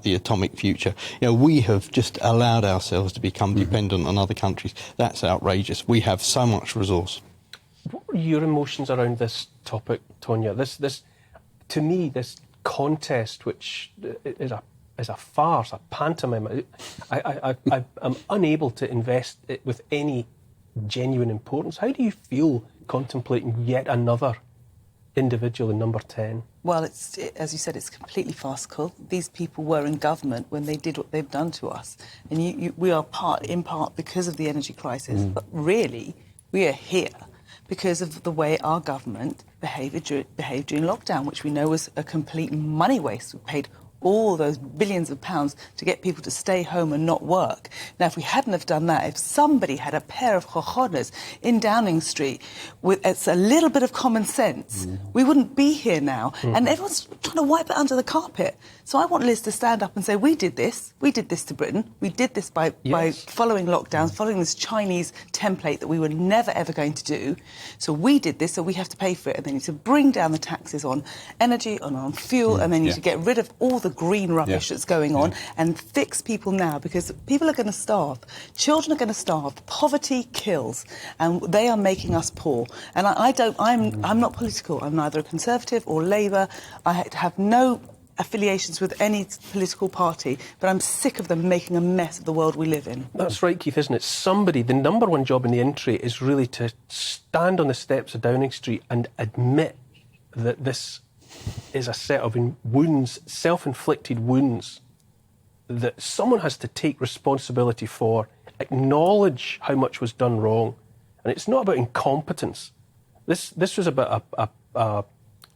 the atomic future. You know, we have just allowed ourselves to become dependent on other countries. That's outrageous. We have so much resource. What were your emotions around this topic, Tonya? This, to me, this contest, which is a farce, a pantomime. I'm unable to invest it with any genuine importance. How do you feel contemplating yet another individual in number 10? Well, as you said, it's completely farcical. These people were in government when they did what they've done to us. And we are in part because of the energy crisis, but really we are here because of the way our government behaved during lockdown, which we know was a complete money waste. We paid all those billions of pounds to get people to stay home and not work. Now, if we hadn't have done that, if somebody had a pair of cojones in Downing Street with a little bit of common sense, we wouldn't be here now. And everyone's trying to wipe it under the carpet. So I want Liz to stand up and say, we did this to Britain, we did this by following lockdowns, following this Chinese template that we were never ever going to do. So we did this, so we have to pay for it. And they need to bring down the taxes on energy, on fuel, and they need to get rid of all the green rubbish that's going on and fix people now, because people are going to starve. Children are going to starve. Poverty kills, and they are making us poor. And I'm not political. I'm neither a Conservative or Labour. I have no affiliations with any political party, but I'm sick of them making a mess of the world we live in. That's right, Keith, isn't it? Somebody, the number one job in the in-tray is really to stand on the steps of Downing Street and admit that this is a set of wounds, self-inflicted wounds, that someone has to take responsibility for, acknowledge how much was done wrong. And it's not about incompetence. This was about a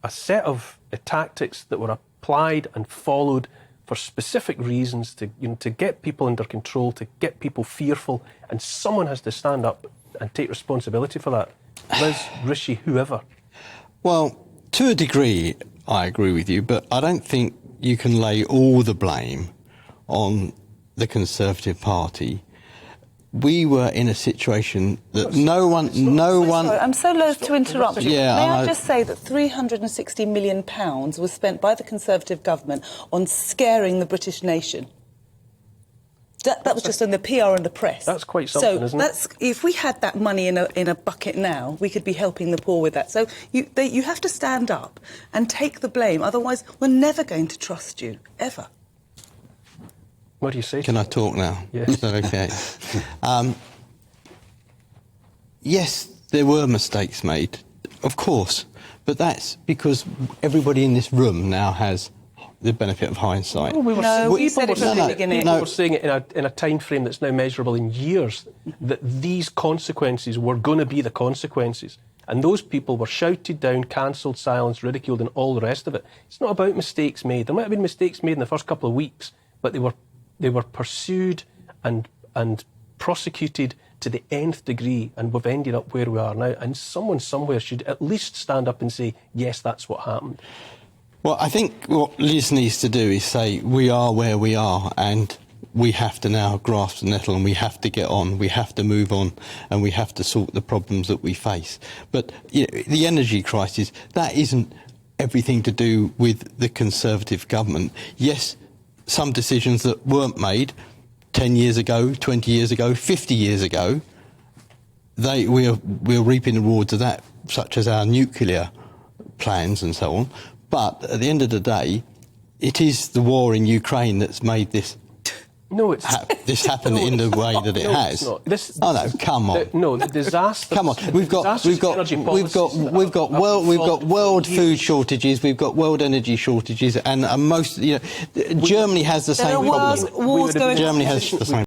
set of tactics that were applied and followed for specific reasons to get people under control, to get people fearful, and someone has to stand up and take responsibility for that. Liz, Rishi, whoever. Well, to a degree, I agree with you, but I don't think you can lay all the blame on the Conservative Party. We were in a situation that no one... Sorry, I'm so loath to interrupt you. Yeah, May I just say that £360 million was spent by the Conservative government on scaring the British nation. That was just in the PR and the press. That's quite something, isn't it? If we had that money in a bucket now, we could be helping the poor with that. So you have to stand up and take the blame. Otherwise, we're never going to trust you, ever. What do you say? Can I talk now? Yes. Is that okay? Yes, there were mistakes made, of course, but that's because everybody in this room now has the benefit of hindsight. Oh, we said it from the beginning. People were saying it in a time frame that's now measurable in years, that these consequences were going to be the consequences. And those people were shouted down, cancelled, silenced, ridiculed, and all the rest of it. It's not about mistakes made. There might have been mistakes made in the first couple of weeks, but they were pursued and prosecuted to the nth degree, and we've ended up where we are now. And someone somewhere should at least stand up and say, yes, that's what happened. Well, I think what Liz needs to do is say, we are where we are, and we have to now grasp the nettle, and we have to get on, we have to move on, and we have to sort the problems that we face. But the energy crisis, that isn't everything to do with the Conservative government. Yes, some decisions that weren't made 10 years ago, 20 years ago, 50 years ago, we're reaping the rewards of that, such as our nuclear plans and so on. But at the end of the day, it is the war in Ukraine that's made this happen in the way that it has. It's not. No, come on. The disaster. Come on. We've got world food shortages. We've got world energy shortages, and Germany has the same problem. Wars going on. Germany has the same.